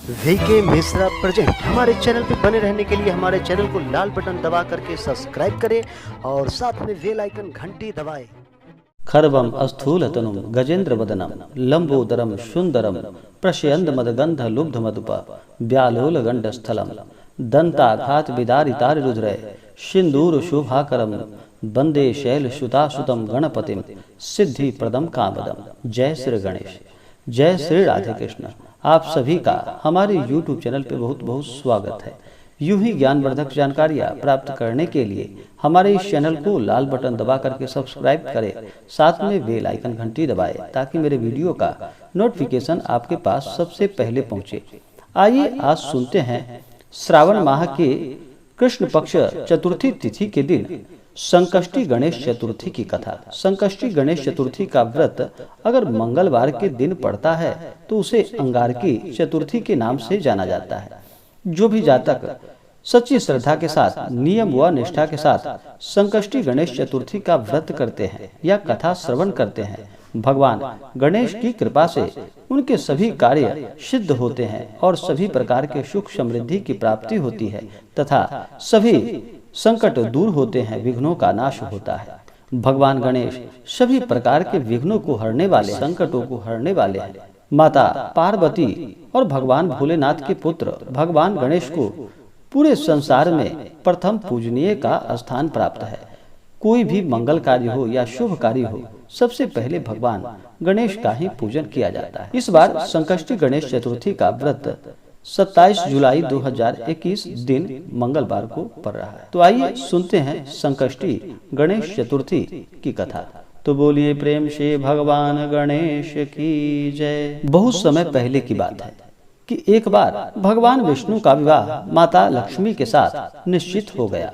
VK Mishra present. हमारे channel पे बने रहने के लिए हमारे चैनल को लाल बटन दबा करके सब्सक्राइब करें और साथ में बेल आइकन घंटी दबाएं। खर्वम स्थूलतनुम गजेंद्र वदनम लंबोदरम सुंदरम प्रशयंद मदगंध लुब्ध मधुप व्यालोल गंड स्थलम दंताघात विदारितार रुद्रय सिंदूर शोभाकरम वंदे शैल सुतासुतम गणपतिम सिद्धि प्रदम कामदम। जय श्री गणेश, जय श्री राधे कृष्ण। आप सभी का हमारे YouTube चैनल पे बहुत बहुत स्वागत है। यूं ही ज्ञानवर्धक जानकारियाँ प्राप्त करने के लिए हमारे इस चैनल को लाल बटन दबा करके सब्सक्राइब करें, साथ में बेल आइकन घंटी दबाएं ताकि मेरे वीडियो का नोटिफिकेशन आपके पास सबसे पहले पहुंचे। आइए आज सुनते हैं श्रावण माह के कृष्ण पक्ष चतुर्थी तिथि के दिन संकष्टी गणेश चतुर्थी की कथा। संकष्टी गणेश चतुर्थी का व्रत अगर मंगलवार के दिन पड़ता है तो उसे अंगारकी चतुर्थी के नाम से जाना जाता है। जो भी जातक सच्ची श्रद्धा के साथ, नियम व निष्ठा के साथ संकष्टी गणेश चतुर्थी का व्रत करते हैं या कथा श्रवण करते हैं, भगवान गणेश की कृपा से उनके सभी कार्य सिद्ध होते हैं और सभी प्रकार के सुख समृद्धि की प्राप्ति होती है तथा सभी संकट दूर होते हैं, विघ्नों का नाश होता है। भगवान गणेश सभी प्रकार के विघ्नों को हरने वाले, संकटों को हरने वाले हैं। माता पार्वती और भगवान भोलेनाथ के पुत्र भगवान गणेश को पूरे संसार में प्रथम पूजनीय का स्थान प्राप्त है। कोई भी मंगल कार्य हो या शुभ कार्य हो, सबसे पहले भगवान गणेश का ही पूजन किया जाता है। इस बार संकष्टी गणेश चतुर्थी का व्रत 27 जुलाई 2021 दिन मंगलवार को पड़ रहा है। तो आइए सुनते हैं संकष्टी गणेश चतुर्थी की कथा। तो बोलिए प्रेम से भगवान गणेश की जय। बहुत समय पहले की बात है कि एक बार भगवान विष्णु का विवाह माता लक्ष्मी के साथ निश्चित हो गया।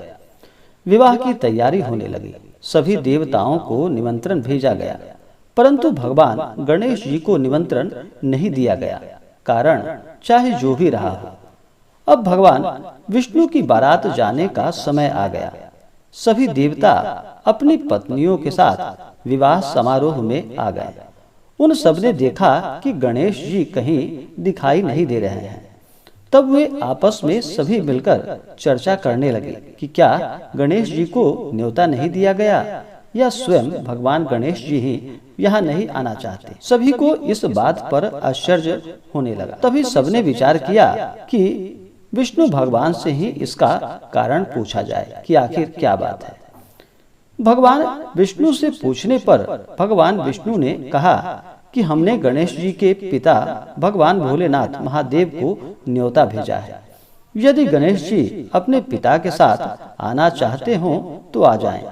विवाह की तैयारी होने लगी। सभी देवताओं को निमंत्रण भेजा गया, परंतु भगवान गणेश जी को निमंत्रण नहीं दिया गया। कारण चाहे जो भी रहा हो, अब भगवान विष्णु की बारात जाने का समय आ गया। सभी देवता अपनी पत्नियों के साथ विवाह समारोह में आ गए। उन सब ने देखा कि गणेश जी कहीं दिखाई नहीं दे रहे हैं। तब वे आपस में सभी मिलकर चर्चा करने लगे कि क्या गणेश जी को न्योता नहीं दिया गया या स्वयं भगवान गणेश जी ही यहाँ नहीं आना चाहते। सभी को इस बात पर आश्चर्य होने लगा। तभी सबने विचार किया कि विष्णु भगवान से ही इसका कारण पूछा जाए कि आखिर क्या बात है। भगवान विष्णु से पूछने पर भगवान विष्णु ने कहा कि हमने गणेश जी के पिता भगवान भोलेनाथ महादेव को न्योता भेजा है। यदि गणेश जी अपने पिता के साथ आना चाहते हो तो आ जाएं।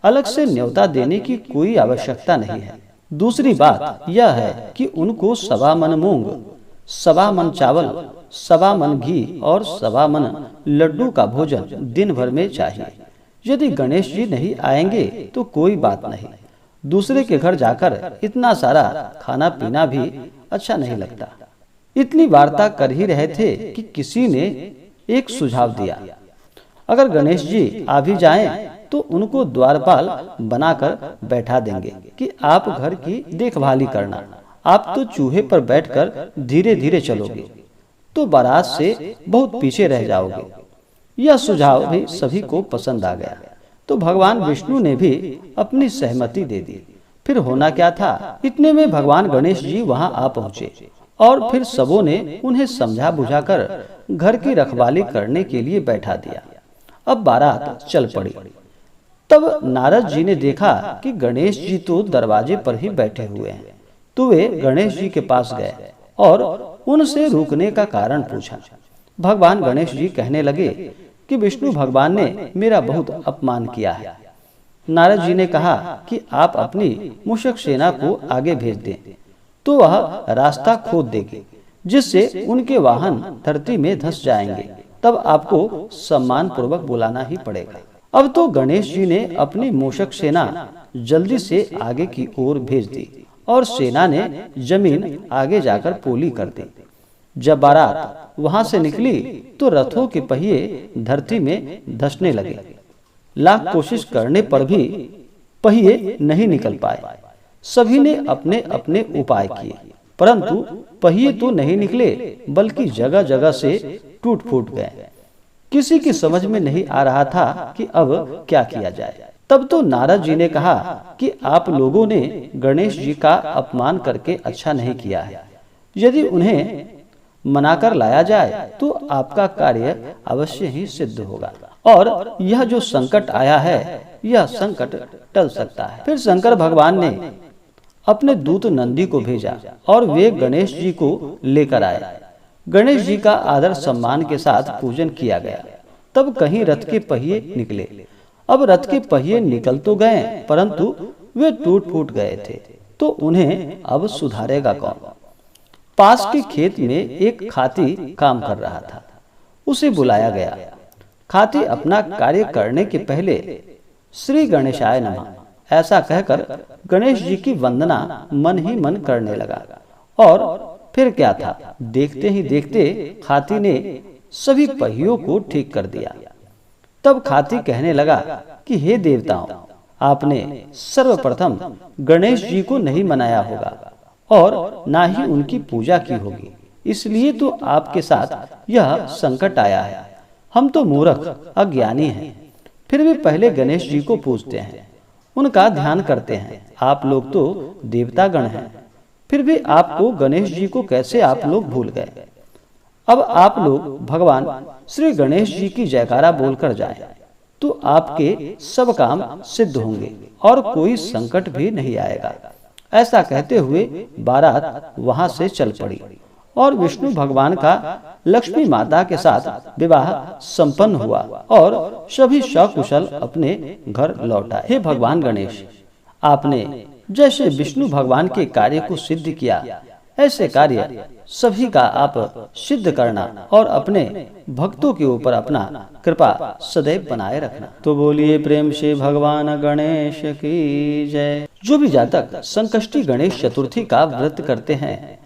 अलग से न्योता देने की कोई आवश्यकता नहीं है। दूसरी बात यह है कि उनको 1.25 मन मूंग, 1.25 मन चावल, 1.25 मन घी और 1.25 मन लड्डू का भोजन दिन भर में चाहिए। यदि गणेश जी नहीं आएंगे तो कोई बात नहीं, दूसरे के घर जाकर इतना सारा खाना पीना भी अच्छा नहीं लगता। इतनी वार्ता कर ही रहे थे कि किसी ने एक सुझाव दिया, अगर गणेश जी आ भी जाएं तो उनको द्वारपाल बनाकर बैठा देंगे कि आप घर की देखभाली करना। आप तो चूहे पर बैठकर धीरे धीरे चलोगे तो बारात से बहुत पीछे रह जाओगे। यह सुझाव भी सभी को पसंद आ गया, तो भगवान विष्णु ने भी अपनी सहमति दे दी। फिर होना क्या था, इतने में भगवान गणेश जी वहां आ पहुंचे और फिर सबों ने उन्हें समझा बुझाकर घर की रखवाली करने के लिए बैठा दिया। अब बारात चल पड़ी। तब नारद जी ने देखा कि गणेश जी तो दरवाजे पर ही बैठे हुए हैं, तो वे गणेश जी के पास गए और उनसे रुकने का कारण पूछा। भगवान गणेश जी कहने लगे कि विष्णु भगवान ने मेरा बहुत अपमान किया है। नारद जी ने कहा कि आप अपनी मूषक सेना को आगे भेज दें, तो वह रास्ता खोद देगी, जिससे उनके वाहन धरती में धंस जाएंगे। तब आपको सम्मान पूर्वक बुलाना ही पड़ेगा। अब तो गणेश जी ने अपनी मूषक सेना जल्दी से आगे की ओर भेज दी और सेना ने जमीन आगे जाकर पोली कर दी। जब बारात वहां से निकली तो रथों के पहिए धरती में धंसने लगे। लाख कोशिश करने पर भी पहिए नहीं निकल पाए। सभी ने अपने अपने उपाय किए, परंतु पहिए तो नहीं निकले बल्कि जगह जगह से टूट फूट गए। किसी की समझ में नहीं आ रहा था कि अब क्या किया जाए। तब तो नारद जी ने कहा कि आप लोगों ने गणेश जी का अपमान करके अच्छा नहीं किया है। यदि उन्हें मनाकर लाया जाए तो आपका कार्य अवश्य ही सिद्ध होगा और यह जो संकट आया है यह संकट टल सकता है। फिर शंकर भगवान ने अपने दूत नंदी को भेजा और वे गणेश जी को लेकर आए। गणेश जी का आदर सम्मान के साथ पूजन किया गया। तब कहीं रथ के पहिए निकले। अब रथ के पहिए निकल तो गए परंतु वे टूट फूट गए थे, तो उन्हें अब सुधारेगा कौन। पास के खेत में एक खाती काम कर रहा था, उसे बुलाया गया। खाती अपना कार्य करने के पहले श्री गणेशाय नमः ऐसा कहकर गणेश जी की वंदना मन ही मन करने लगा। और फिर क्या था, देखते ही देखते खाती ने सभी पहियों को ठीक कर दिया। तब खाती कहने लगा कि हे देवताओं, आपने सर्वप्रथम गणेश जी को नहीं मनाया होगा और ना ही उनकी पूजा की होगी, इसलिए तो आपके साथ यह संकट आया है। हम तो मूर्ख अज्ञानी हैं, फिर भी पहले गणेश जी को पूजते हैं, उनका ध्यान करते हैं। आप लोग तो देवतागण हैं, फिर भी आपको गणेश जी को कैसे आप लोग भूल गए। अब आप लोग भगवान श्री गणेश जी की जयकारा बोलकर जाएं, तो आपके सब काम सिद्ध होंगे और कोई संकट भी नहीं आएगा। ऐसा कहते हुए बारात वहां से चल पड़ी और विष्णु भगवान का लक्ष्मी माता के साथ विवाह संपन्न हुआ और सभी सकुशल अपने घर लौट आए। हे भगवान गणेश, आपने जैसे विष्णु भगवान के कार्य को सिद्ध किया, ऐसे कार्य सभी का आप सिद्ध करना और अपने भक्तों के ऊपर अपना कृपा सदैव बनाए रखना। तो बोलिए प्रेम से भगवान गणेश की जय। जो भी जातक संकष्टी गणेश चतुर्थी का व्रत करते हैं,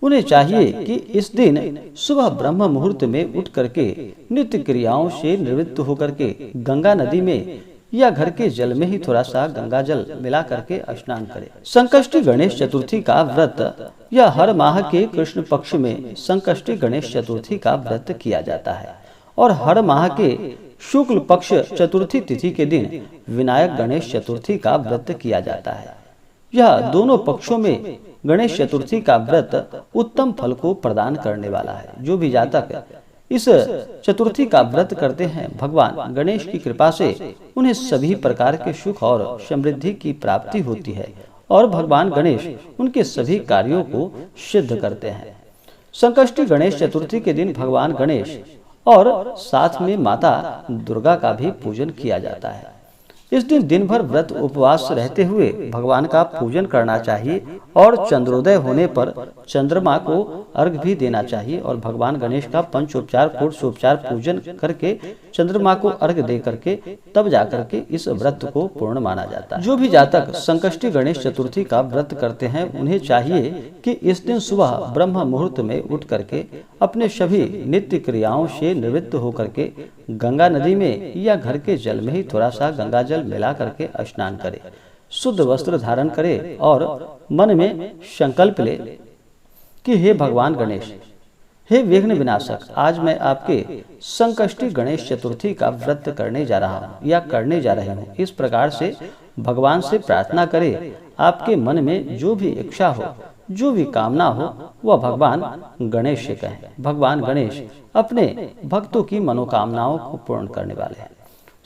उन्हें चाहिए कि इस दिन सुबह ब्रह्म मुहूर्त में उठ करके नित्य क्रियाओं से निवृत्त होकर के गंगा नदी में या घर के जल में ही थोड़ा सा गंगा जल मिला करके स्नान करें। संकष्टी गणेश चतुर्थी का व्रत या हर माह के कृष्ण पक्ष में संकष्टी गणेश चतुर्थी का व्रत किया जाता है और हर माह के शुक्ल पक्ष चतुर्थी तिथि के दिन विनायक गणेश चतुर्थी का व्रत किया जाता है। यह दोनों पक्षों में गणेश चतुर्थी का व्रत उत्तम फल को प्रदान करने वाला है। जो भी जातक इस चतुर्थी का व्रत करते हैं, भगवान गणेश की कृपा से उन्हें सभी प्रकार के सुख और समृद्धि की प्राप्ति होती है और भगवान गणेश उनके सभी कार्यों को सिद्ध करते हैं। संकष्टी गणेश चतुर्थी के दिन भगवान गणेश और साथ में माता दुर्गा का भी पूजन किया जाता है। इस दिन दिन भर व्रत उपवास रहते हुए भगवान का पूजन करना चाहिए और चंद्रोदय होने पर चंद्रमा को अर्घ भी देना चाहिए और भगवान गणेश का पंचोपचार षोडशोपचार पूजन करके चंद्रमा को अर्घ दे करके तब जाकर के इस व्रत को पूर्ण माना जाता है। जो भी जातक संकष्टी गणेश चतुर्थी का व्रत करते हैं, उन्हें चाहिए कि इस दिन सुबह ब्रह्म मुहूर्त में उठ करके अपने सभी नित्य क्रियाओं से निवृत्त होकर के गंगा नदी में या घर के जल में ही थोड़ा सा गंगा जल मिला करके स्नान करे, शुद्ध वस्त्र धारण करे और मन में संकल्प ले कि हे भगवान गणेश, हे विघ्न विनाशक, आज मैं आपके संकष्टी गणेश चतुर्थी का व्रत करने जा रहा हूँ या करने जा रही हूँ। इस प्रकार से भगवान से प्रार्थना करे। आपके मन में जो भी इच्छा हो, जो भी कामना हो, वह भगवान गणेश से कहें। भगवान गणेश अपने भक्तों की मनोकामनाओं को पूर्ण करने वाले हैं।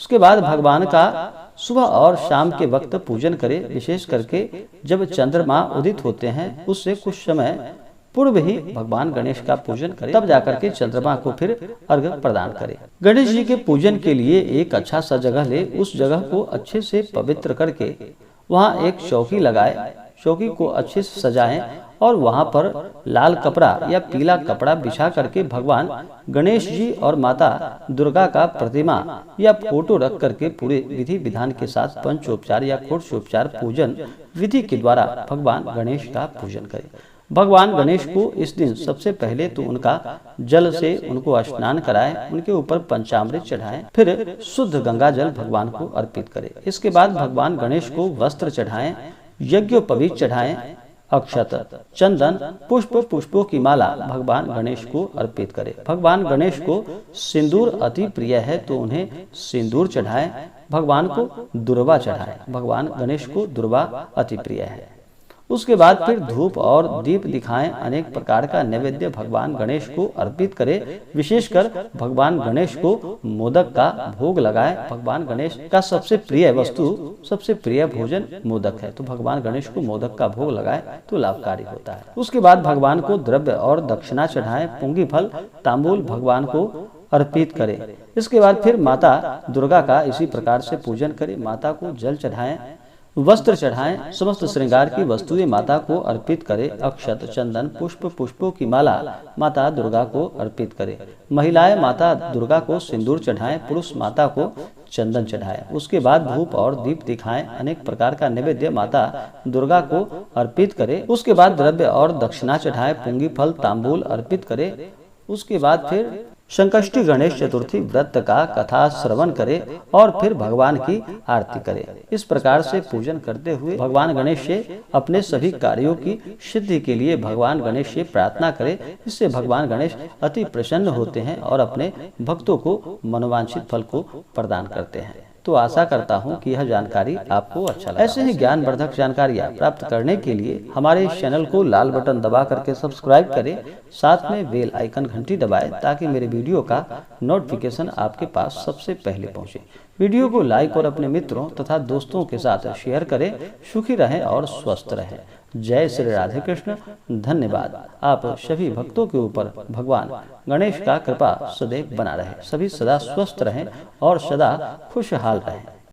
उसके बाद भगवान का सुबह और शाम के वक्त पूजन करें। विशेष करके जब चंद्रमा उदित होते हैं, उससे कुछ समय पूर्व ही भगवान गणेश का पूजन करें, तब जाकर के चंद्रमा को फिर अर्घ प्रदान करें। गणेश जी के पूजन के लिए एक अच्छा सा जगह ले, उस जगह को अच्छे से पवित्र करके वहाँ एक चौकी लगाए, चौकी को अच्छे से सजाएं और वहाँ पर लाल कपड़ा या पीला कपड़ा बिछा करके भगवान गणेश जी और माता दुर्गा का प्रतिमा या फोटो रख करके पूरे विधि विधान के साथ पंचोपचार या षोडशोपचार पूजन विधि के द्वारा भगवान गणेश का पूजन करें। भगवान गणेश को इस दिन सबसे पहले तो उनका जल से उनको स्नान कराएं, उनके ऊपर पंचामृत चढ़ाएं, फिर शुद्ध गंगा जल भगवान को अर्पित करें। इसके बाद भगवान गणेश को वस्त्र चढ़ाएं, यज्ञोपवीत चढ़ाएं, अक्षत, चंदन, पुष्पों की माला भगवान गणेश को अर्पित करें। भगवान गणेश को सिंदूर अति प्रिय है तो उन्हें सिंदूर चढ़ाएं। भगवान को दुर्वा चढ़ाएं। भगवान गणेश को दुर्वा अति प्रिय है। उसके बाद फिर धूप और दीप दिखाएं। अनेक प्रकार का नैवेद्य भगवान गणेश को अर्पित करें। विशेषकर भगवान गणेश को मोदक का भोग लगाएं। भगवान गणेश का सबसे प्रिय वस्तु, सबसे प्रिय भोजन मोदक है, तो भगवान गणेश को मोदक का भोग लगाएं तो लाभकारी होता है। उसके बाद भगवान को द्रव्य और दक्षिणा चढ़ाएं। पुंगी फल, तांबूल भगवान को अर्पित करें। इसके बाद फिर माता दुर्गा का इसी प्रकार से पूजन करें। माता को जल चढ़ाएं, वस्त्र चढ़ाएं। समस्त श्रृंगार की वस्तुएं माता को अर्पित करें। अक्षत, चंदन, पुष्पों की माला माता दुर्गा को अर्पित करें। महिलाएं माता दुर्गा को सिंदूर चढ़ाएं। पुरुष माता को चंदन चढ़ाएं। उसके बाद धूप और दीप दिखाएं। अनेक प्रकार का नैवेद्य माता दुर्गा को अर्पित करें। उसके बाद द्रव्य और दक्षिणा चढ़ाएं। पुंगी फल, तांबूल अर्पित करें। उसके बाद फिर संकष्टी गणेश चतुर्थी व्रत का कथा श्रवण करें और फिर भगवान की आरती करें। इस प्रकार से पूजन करते हुए भगवान गणेश से अपने सभी कार्यों की सिद्धि के लिए भगवान गणेश से प्रार्थना करें। इससे भगवान गणेश अति प्रसन्न होते हैं और अपने भक्तों को मनोवांछित फल को प्रदान करते हैं। तो आशा करता हूं कि यह जानकारी आपको अच्छा लगा। ऐसे ही ज्ञानवर्धक जानकारियां प्राप्त करने के लिए हमारे इस चैनल को लाल बटन दबा करके सब्सक्राइब करें। साथ में बेल आइकन घंटी दबाएं ताकि मेरे वीडियो का नोटिफिकेशन आपके पास सबसे पहले पहुंचे। वीडियो को लाइक और अपने मित्रों तथा दोस्तों के साथ शेयर करें। सुखी रहें और स्वस्थ रहें। जय श्री राधे कृष्ण। धन्यवाद। आप सभी भक्तों के ऊपर भगवान गणेश का कृपा सदैव बना रहे। सभी सदा स्वस्थ रहें और सदा खुशहाल रहें।